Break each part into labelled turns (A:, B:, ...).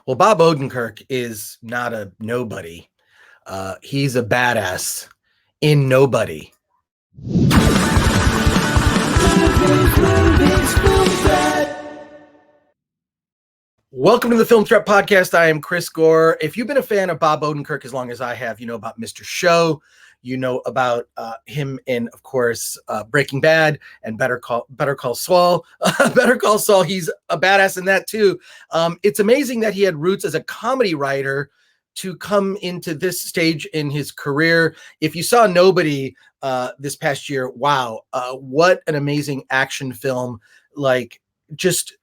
A: Well, Bob Odenkirk is not a nobody. He's a badass in Nobody. Welcome to the Film Threat Podcast. I am Chris Gore. If you've been a fan of Bob Odenkirk as long as I have, you know about Mr. Show. You know about him in, of course, Breaking Bad and Better Call Saul. Better Call Saul. He's a badass in that too. It's amazing that he had roots as a comedy writer to come into this stage in his career. If you saw Nobody this past year, wow, what an amazing action film! Like just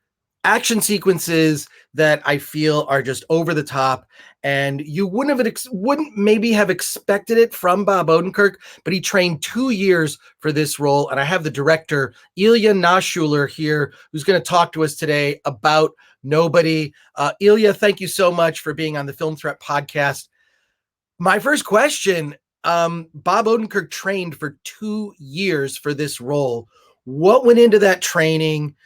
A: action sequences that I feel are just over the top, and you wouldn't maybe have expected it from Bob Odenkirk, but he trained 2 years for this role. And I have the director Ilya Naishuller here, who's going to talk to us today about Nobody. Ilya, thank you so much for being on the Film Threat Podcast. My first question: Bob Odenkirk trained for 2 years for this role. What went into that training?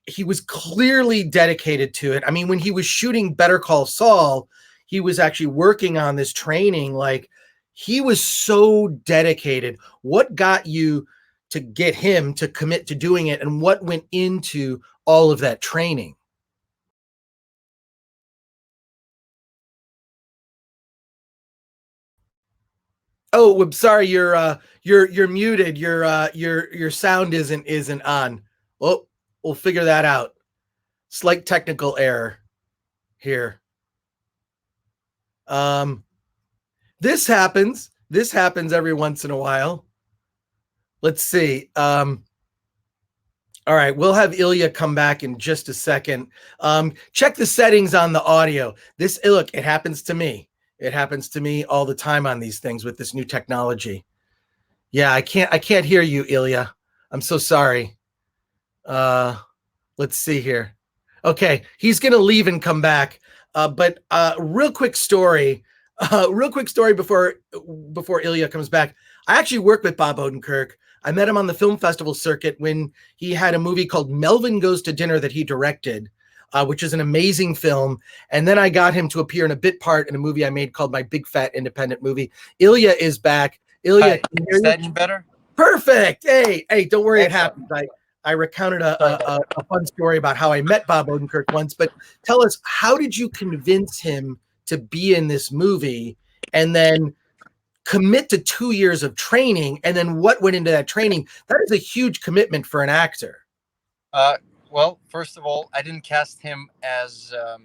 A: He was clearly dedicated to it. I mean, when he was shooting Better Call Saul, he was actually working on this training. Like, he was so dedicated. What got you to get him to commit to doing it, and what went into all of that training? Oh, I'm sorry, you're muted. Your sound isn't on. Well, we'll figure that out. Slight technical error here. This happens every once in a while. Let's see. All right, we'll have Ilya come back in just a second. Check the settings on the audio. Look, it happens to me. It happens to me all the time on these things with this new technology. Yeah, I can't hear you, Ilya. I'm so sorry. Let's see here. Okay, he's gonna leave and come back. But real quick story before Ilya comes back. I actually worked with Bob Odenkirk. I met him on the film festival circuit when he had a movie called Melvin Goes to Dinner that he directed, which is an amazing film. And then I got him to appear in a bit part in a movie I made called My Big Fat Independent Movie. Ilya is back. Ilya,
B: is that any better?
A: Perfect. Hey, don't worry, it happens. I recounted a fun story about how I met Bob Odenkirk once, but tell us, how did you convince him to be in this movie and then commit to 2 years of training? And then what went into that training? That is a huge commitment for an actor.
B: Well, first of all, I didn't cast him as a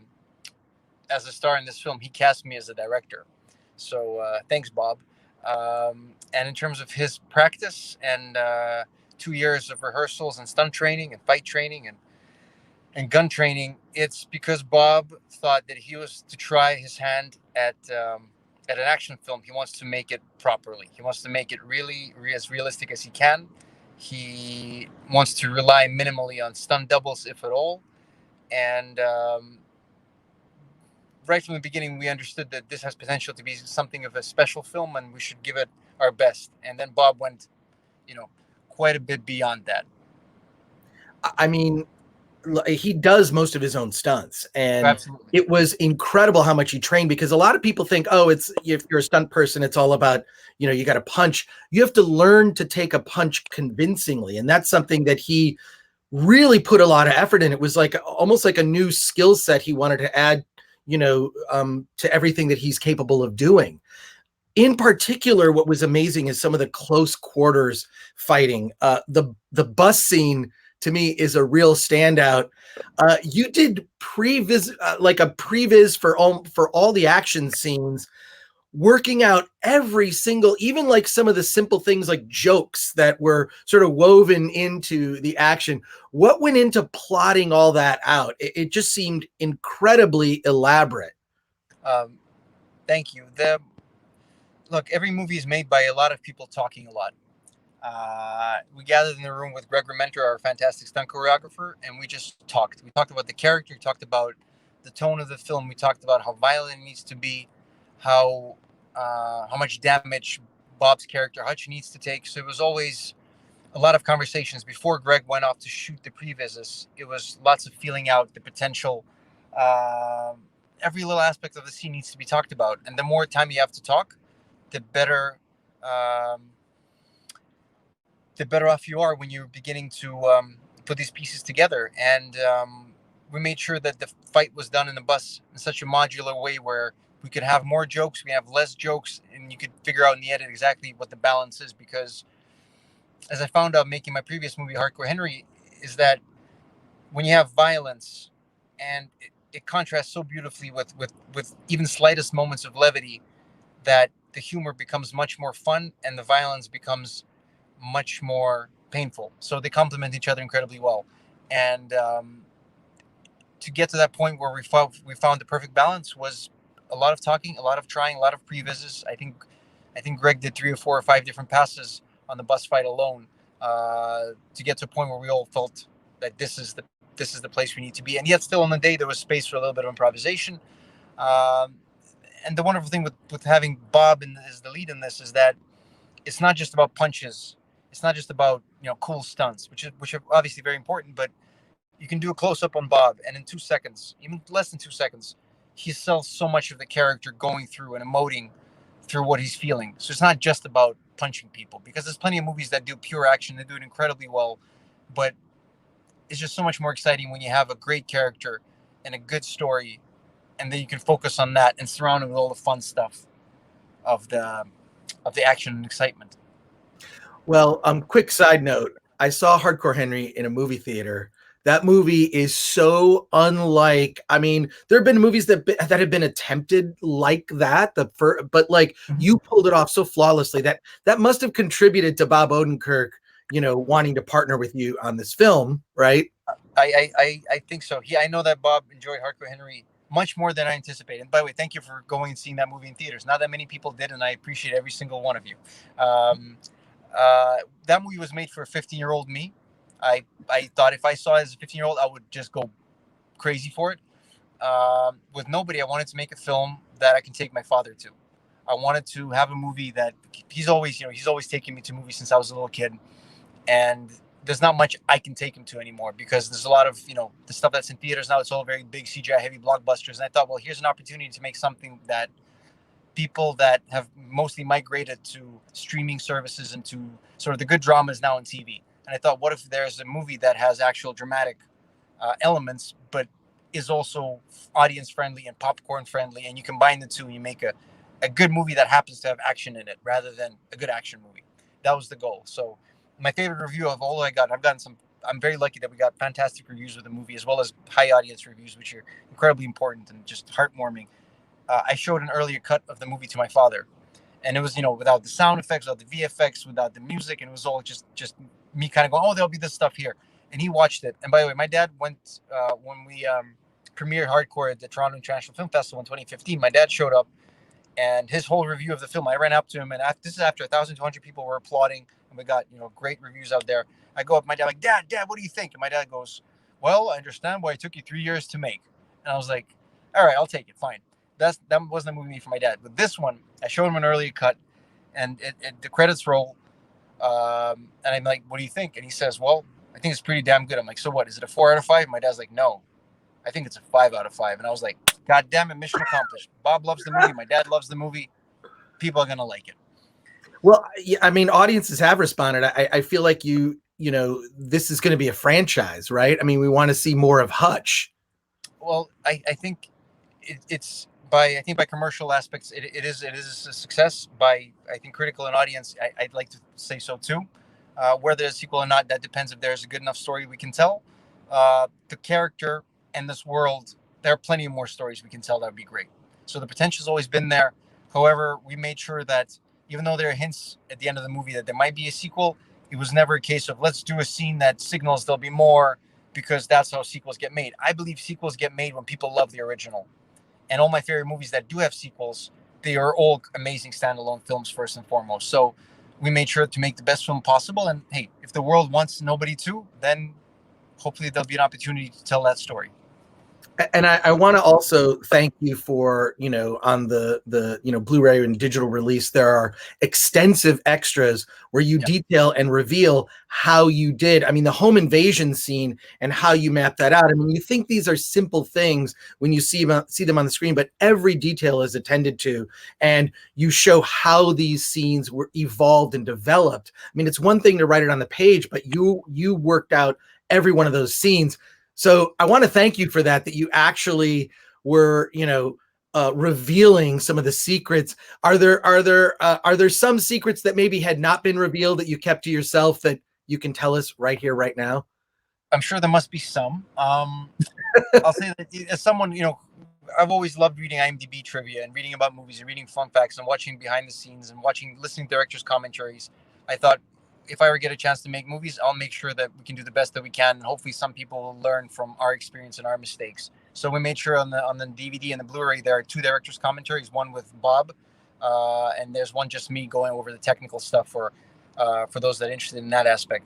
B: star in this film. He cast me as a director. So thanks, Bob. And in terms of his practice and 2 years of rehearsals and stunt training and fight training and gun training, it's because Bob thought that he was to try his hand at an action film. He wants to make it properly. He wants to make it really as realistic as he can. He wants to rely minimally on stunt doubles, if at all. And right from the beginning, we understood that this has potential to be something of a special film, and we should give it our best. And then Bob went, quite a bit beyond that.
A: I mean, he does most of his own stunts, and
B: Absolutely.
A: It was incredible how much he trained, because a lot of people think, oh, if you're a stunt person, it's all about, you got to punch. You have to learn to take a punch convincingly, and that's something that he really put a lot of effort in. It was like almost like a new skill set he wanted to add, to everything that he's capable of doing. In particular, what was amazing is some of the close quarters fighting. The bus scene, to me, is a real standout. You did like a previs for all the action scenes, working out every single, even like some of the simple things like jokes that were sort of woven into the action. What went into plotting all that out? It just seemed incredibly elaborate.
B: Thank you. Look, every movie is made by a lot of people talking a lot. We gathered in the room with Greg Rementer, our fantastic stunt choreographer, and we just talked. We talked about the character. We talked about the tone of the film. We talked about how violent it needs to be, how much damage Bob's character Hutch needs to take. So it was always a lot of conversations before Greg went off to shoot the previs. It was lots of feeling out the potential every little aspect of the scene needs to be talked about, and the more time you have to talk, the better um, the better off you are when you're beginning to put these pieces together. And we made sure that the fight was done in the bus in such a modular way where we could have more jokes, we have less jokes, and you could figure out in the edit exactly what the balance is. Because as I found out making my previous movie, Hardcore Henry, is that when you have violence and it contrasts so beautifully with even slightest moments of levity, that the humor becomes much more fun and the violence becomes much more painful. So they complement each other incredibly well. And to get to that point where we found the perfect balance was a lot of talking, a lot of trying, a lot of pre-visits. I think Greg did 3 or 4 or 5 different passes on the bus fight alone to get to a point where we all felt that this is the place we need to be. And yet, still on the day, there was space for a little bit of improvisation. Um, and the wonderful thing with having Bob as the lead in this is that it's not just about punches. It's not just about cool stunts, which are obviously very important, but you can do a close up on Bob, and in 2 seconds, even less than 2 seconds, he sells so much of the character going through and emoting through what he's feeling. So it's not just about punching people, because there's plenty of movies that do pure action, they do it incredibly well, but it's just so much more exciting when you have a great character and a good story, and then you can focus on that and surround it with all the fun stuff of the action and excitement.
A: Well, quick side note. I saw Hardcore Henry in a movie theater. That movie is so unlike. I mean, there have been movies that have been attempted like that. But like you pulled it off so flawlessly that must have contributed to Bob Odenkirk, wanting to partner with you on this film, right?
B: I think so. I know that Bob enjoyed Hardcore Henry much more than I anticipated. And by the way, thank you for going and seeing that movie in theaters. Not that many people did, and I appreciate every single one of you. That movie was made for a 15-year-old me. I thought if I saw it as a 15-year-old, I would just go crazy for it. With nobody, I wanted to make a film that I can take my father to. I wanted to have a movie that he's always taking me to movies since I was a little kid, and there's not much I can take him to anymore because there's a lot of the stuff that's in theaters now. It's all very big CGI heavy blockbusters, and I thought, well, here's an opportunity to make something that people that have mostly migrated to streaming services and to sort of the good dramas now on TV. And I thought, what if there's a movie that has actual dramatic elements, but is also audience friendly and popcorn friendly, and you combine the two and you make a good movie that happens to have action in it rather than a good action movie. That was the goal. So my favorite review of all I've gotten I'm very lucky that we got fantastic reviews with the movie, as well as high audience reviews, which are incredibly important and just heartwarming. I showed an earlier cut of the movie to my father, and it was without the sound effects, without the VFX, without the music, and it was all just me kind of going, oh, there'll be this stuff here. And he watched it. And by the way, my dad went when we premiered Hardcore at the Toronto International Film Festival in 2015. My dad showed up, and his whole review of the film, I ran up to him, and this is after 1,200 people were applauding, and we got great reviews out there. I go up, my dad like, Dad, what do you think? And my dad goes, well, I understand why it took you 3 years to make. And I was like, all right, I'll take it, fine. That wasn't a movie for my dad. With this one, I showed him an earlier cut, and the credits roll, and I'm like, what do you think? And he says, well, I think it's pretty damn good. I'm like, so what? Is it a 4 out of 5? My dad's like, no, I think it's a 5 out of 5. And I was like, God damn it, mission accomplished. Bob loves the movie. My dad loves the movie. People are gonna like it.
A: Well, I mean, audiences have responded. I feel like this is going to be a franchise, right? I mean, we want to see more of Hutch.
B: Well, I think it's by commercial aspects, it is a success. By I think critical and audience, I'd like to say so too. Whether there's a sequel or not, that depends if there's a good enough story we can tell. The character and this world, there are plenty of more stories we can tell that would be great. So the potential's always been there. However, we made sure that even though there are hints at the end of the movie that there might be a sequel, it was never a case of let's do a scene that signals there'll be more, because that's how sequels get made. I believe sequels get made when people love the original. And all my favorite movies that do have sequels, they are all amazing standalone films first and foremost. So we made sure to make the best film possible. And hey, if the world wants nobody to, then hopefully there'll be an opportunity to tell that story.
A: And I want to also thank you for, on the Blu-ray and digital release, there are extensive extras where you detail and reveal how you did. I mean, the home invasion scene and how you map that out. I mean, you think these are simple things when you see them on the screen, but every detail is attended to, and you show how these scenes were evolved and developed. I mean, it's one thing to write it on the page, but you worked out every one of those scenes. So I want to thank you for that you actually were, revealing some of the secrets. Are there some secrets that maybe had not been revealed that you kept to yourself that you can tell us right here, right now?
B: I'm sure there must be some. I'll say that as someone, I've always loved reading IMDb trivia and reading about movies and reading fun facts and watching behind the scenes and listening to directors' commentaries. I thought, if I ever get a chance to make movies, I'll make sure that we can do the best that we can, and hopefully some people will learn from our experience and our mistakes. So we made sure on the DVD and the Blu-ray there are 2 directors' commentaries, one with Bob, and there's one just me going over the technical stuff for those that are interested in that aspect.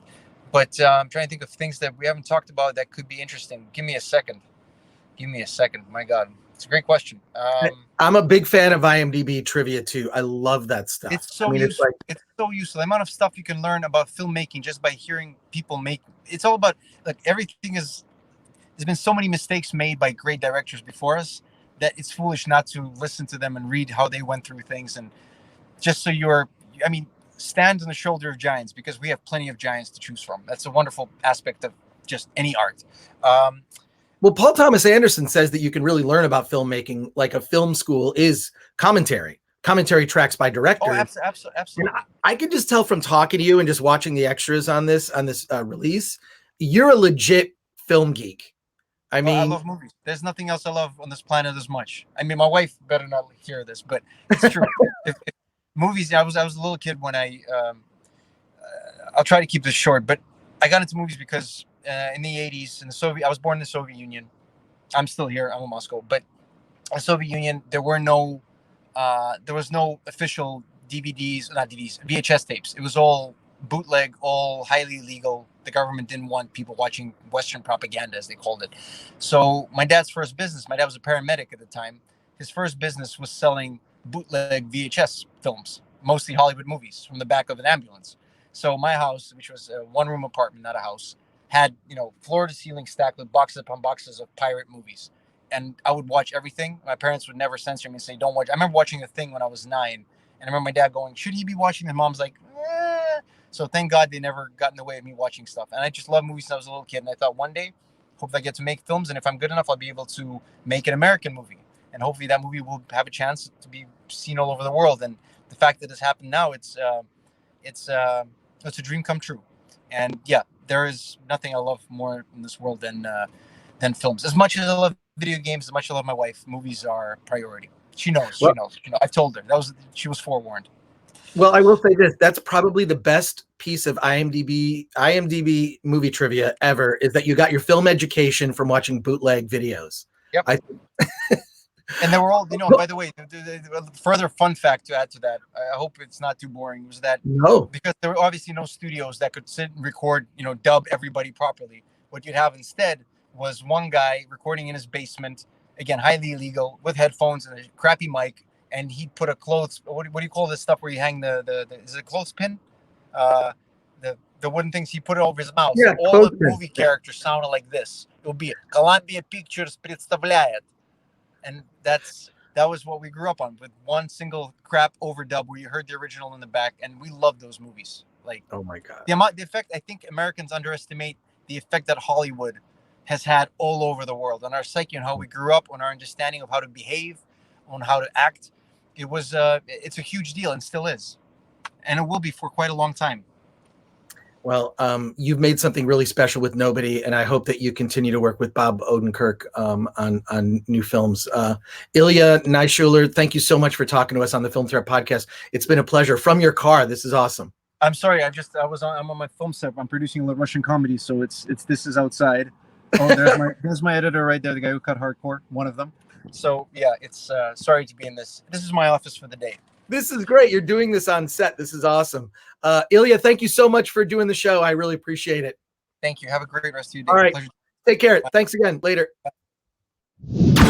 B: But I'm trying to think of things that we haven't talked about that could be interesting. Give me a second. My God. It's a great question.
A: I'm a big fan of IMDb trivia too. I love that stuff.
B: It's so useful. It's so useful. The amount of stuff you can learn about filmmaking just by hearing people make. It's all about, like, everything is. There's been so many mistakes made by great directors before us that it's foolish not to listen to them and read how they went through things, and just so stand on the shoulder of giants, because we have plenty of giants to choose from. That's a wonderful aspect of just any art.
A: Well, Paul Thomas Anderson says that you can really learn about filmmaking, like a film school is commentary tracks by directors.
B: Oh, absolutely.
A: And I can just tell from talking to you and just watching the extras on this release, you're a legit film geek. I mean,
B: I love movies. There's nothing else I love on this planet as much. I mean, my wife better not hear this, but it's true. if movies, I was a little kid when I'll try to keep this short, but I got into movies because in the 80s, I was born in the Soviet Union. I'm still here. I'm in Moscow, but in the Soviet Union, there was no official VHS tapes. It was all bootleg, all highly illegal. The government didn't want people watching Western propaganda, as they called it. So my dad was a paramedic at the time. His first business was selling bootleg VHS films, mostly Hollywood movies, from the back of an ambulance. So my house, which was a 1-room apartment, not a house, had, floor to ceiling stacked with boxes upon boxes of pirate movies. And I would watch everything. My parents would never censor me and say, don't watch. I remember watching The Thing when I was 9. And I remember my dad going, should he be watching? And mom's like, eh. So thank God they never got in the way of me watching stuff. And I just love movies since I was a little kid. And I thought one day, hope I get to make films. And if I'm good enough, I'll be able to make an American movie. And hopefully that movie will have a chance to be seen all over the world. And the fact that it's happened now, it's a dream come true. And yeah, there is nothing I love more in this world than films. As much as I love video games, as much as I love my wife, movies are priority. She knows. I've told her. She was forewarned.
A: Well, I will say this: that's probably the best piece of IMDb movie trivia ever. Is that you got your film education from watching bootleg videos?
B: Yep. And they were all, by the way, the further fun fact to add to that, I hope it's not too boring, was that because there were obviously no studios that could sit and record, dub everybody properly. What you'd have instead was one guy recording in his basement, again, highly illegal, with headphones and a crappy mic, and he'd put a clothes, what do you call this stuff where you hang the is it a clothespin? The wooden things, he put it over his mouth.
A: Yeah,
B: so all the movie characters sounded like this. It would be Columbia Pictures представляет. And that was what we grew up on, with one single crap overdub where you heard the original in the back, and we loved those movies. Like,
A: oh my God,
B: the effect. I think Americans underestimate the effect that Hollywood has had all over the world on our psyche, and how we grew up, on our understanding of how to behave, on how to act. It's a huge deal, and still is, and it will be for quite a long time.
A: Well, you've made something really special with Nobody, and I hope that you continue to work with Bob Odenkirk on new films. Ilya Naishuller, thank you so much for talking to us on the Film Threat Podcast. It's been a pleasure. From your car, this is awesome.
B: I'm sorry, I'm on my film set. I'm producing a Russian comedy, so this is outside. Oh, there's my editor right there, the guy who cut Hardcore, one of them. So yeah, it's sorry to be in this. This is my office for the day.
A: This is great. You're doing this on set. This is awesome. Ilya, thank you so much for doing the show. I really appreciate it.
B: Thank you. Have a great rest of your day.
A: All right.
B: Pleasure.
A: Take care.
B: Bye.
A: Thanks again. Later.
B: Bye.
A: you.